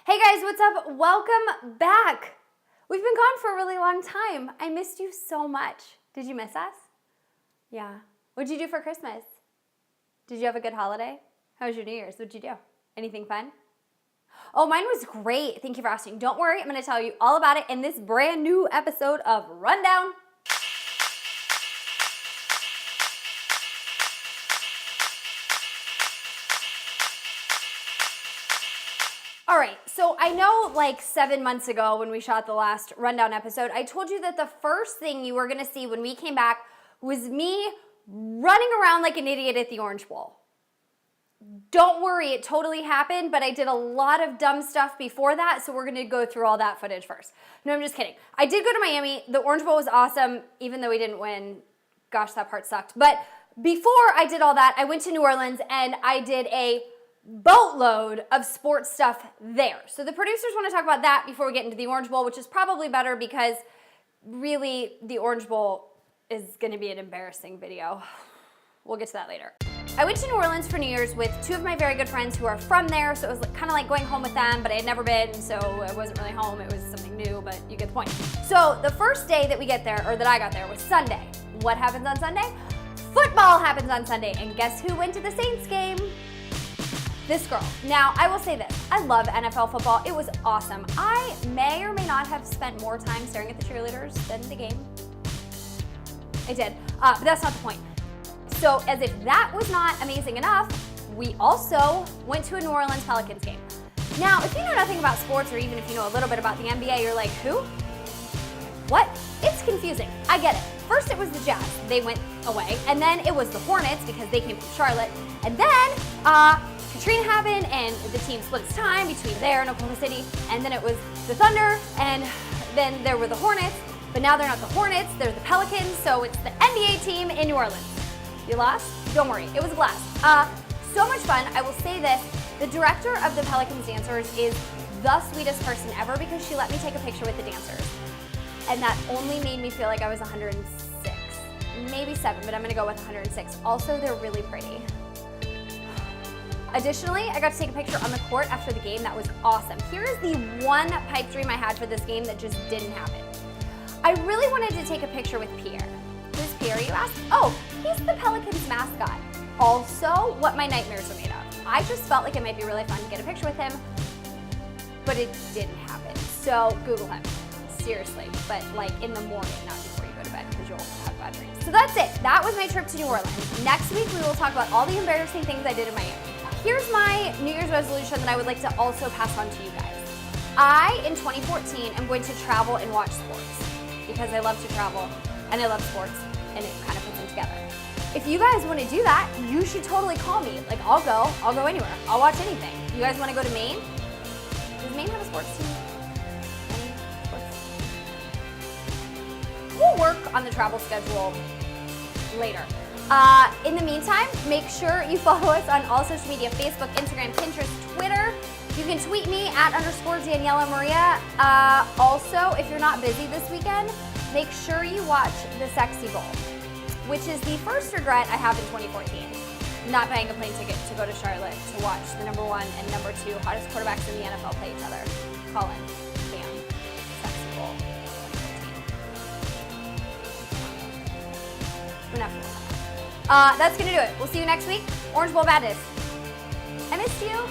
Hey guys, what's up? Welcome back. We've been gone for a really long time. I missed you so much. Did you miss us? Yeah. What'd you do for Christmas? Did you have a good holiday? How was your New Year's? What'd you do? Anything fun? Oh, mine was great. Thank you for asking. Don't worry, I'm gonna tell you all about it in this brand new episode of Rundown. All right, so I know like 7 months ago when we shot the last Rundown episode, I told you that the first thing you were gonna see when we came back was me running around like an idiot at the Orange Bowl. Don't worry, it totally happened, but I did a lot of dumb stuff before that, so we're gonna go through all that footage first. No, I'm just kidding. I did go to Miami. The Orange Bowl was awesome, even though we didn't win. Gosh, that part sucked. But before I did all that, I went to New Orleans and I did a boatload of sports stuff there. So the producers want to talk about that before we get into the Orange Bowl, which is probably better because really the Orange Bowl is going to be an embarrassing video. We'll get to that later. I went to New Orleans for New Year's with two of my very good friends who are from there, so it was kind of like going home with them, but I had never been, so it wasn't really home. It was something new, but you get the point. So the first day that we get there, or that I got there, was Sunday. What happens on Sunday? Football happens on Sunday, and guess who went to the Saints game? This girl. Now, I will say this. I love NFL football. It was awesome. I may or may not have spent more time staring at the cheerleaders than the game. I did, but that's not the point. So as if that was not amazing enough, we also went to a New Orleans Pelicans game. Now, if you know nothing about sports, or even if you know a little bit about the NBA, you're like, who? What? It's confusing. I get it. First it was the Jazz. They went away. And then it was the Hornets because they came from Charlotte. And then, Katrina happened and the team split its time between there and Oklahoma City, and then it was the Thunder, and then there were the Hornets, but now they're not the Hornets, they're the Pelicans, so it's the NBA team in New Orleans. You lost? Don't worry, it was a blast. So much fun. I will say this, the director of the Pelicans dancers is the sweetest person ever because she let me take a picture with the dancers, and that only made me feel like I was 106, maybe 7, but I'm gonna go with 106. Also, they're really pretty. Additionally, I got to take a picture on the court after the game. That was awesome. Here is the one pipe dream I had for this game that just didn't happen. I really wanted to take a picture with Pierre. Who's Pierre, you ask? Oh, he's the Pelicans mascot. Also, what my nightmares are made of. I just felt like it might be really fun to get a picture with him, but it didn't happen. So Google him, seriously, but like in the morning, not before you go to bed because you'll have bad dreams. So that's it. That was my trip to New Orleans. Next week, we will talk about all the embarrassing things I did in Miami. Here's my New Year's resolution that I would like to also pass on to you guys. I, in 2014, am going to travel and watch sports because I love to travel and I love sports and it kind of puts them together. If you guys want to do that, you should totally call me. Like, I'll go anywhere. I'll watch anything. You guys want to go to Maine? Does Maine have a sports team? Any sports? We'll work on the travel schedule later. In the meantime, make sure you follow us on all social media, Facebook, Instagram, Pinterest, Twitter. You can tweet me at _Daniela Maria. Also, if you're not busy this weekend, make sure you watch the Sexy Bowl, which is the first regret I have in 2014. Not buying a plane ticket to go to Charlotte to watch the #1 and #2 hottest quarterbacks in the NFL play each other. Colin, Cam, Sexy Bowl 2014. Enough of that. That's gonna do it. We'll see you next week. Orange Bowl Madness. I missed you.